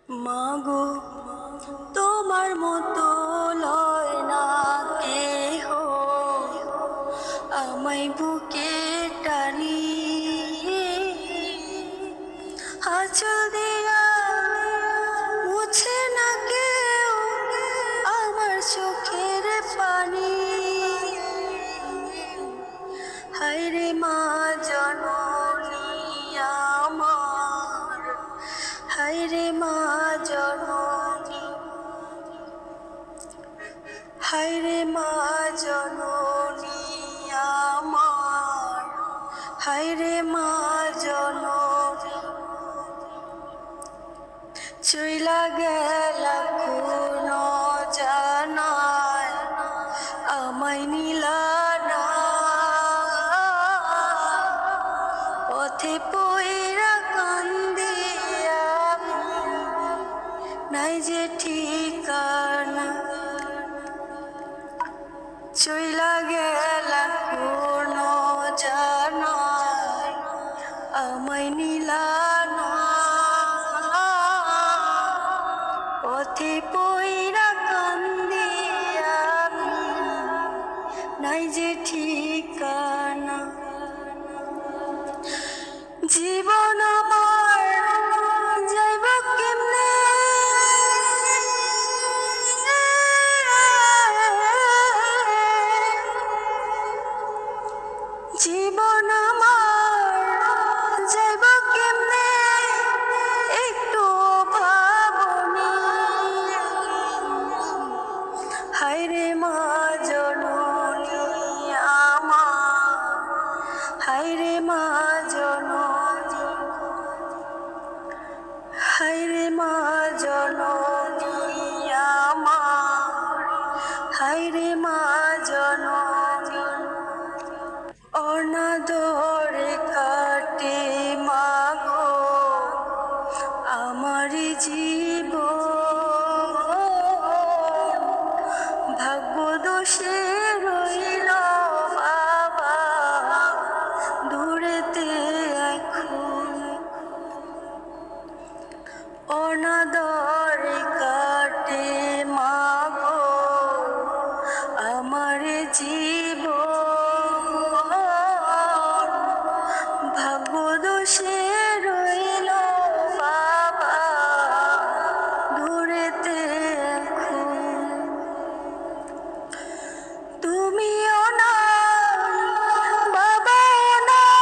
মাগো তোমার মতো লয় না কেহ, আমায় বুকে টানি আঁচল দিয়া মুছে না কেউ আমার চোখের পানি। হায়রে মা জননী আমার, হায়রে মা জননী, হায়রে মা জননী আমার, হায়রে মা জননী। চইলা গেলা কোন জানায় আমায় নিলা না, পথে পইরা কান্দি আমি, নাই যে ঠিকানা। চইলা গেলা কোন জানায় আমায় নিলা না, পথে পইরা কান্দি আমি, নাই যে ঠিকানা। জীবন আমার যাইব কেমনে, জীবন আমার যাইব কেমনে একটু ভাবনি। হায়রে মা জননী আমার, হায়রে মা জননী, হায়রে মা জননী আমার, হায়রে মা জননী। অনাদরে কাটে মাগো আমার জীবন, ভাগ্য দোষে রইল বাবা দূরেতে এখন। অনাদরে কাটে মাগো আমার জীবন, ভাগ্য দোষে রইল বাবা দূরেতে এখন। তুমিও নাই বাবাও নাই,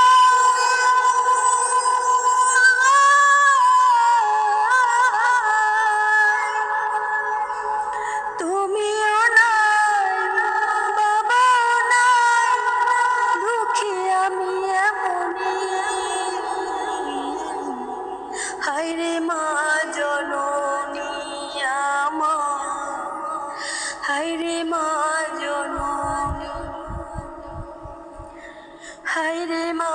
তুমিও নাই বাবাও নাই, দুঃখী আমি এমনি। হায়রে মা জননী আমার, হায়রে মা জননী, হায়রে মা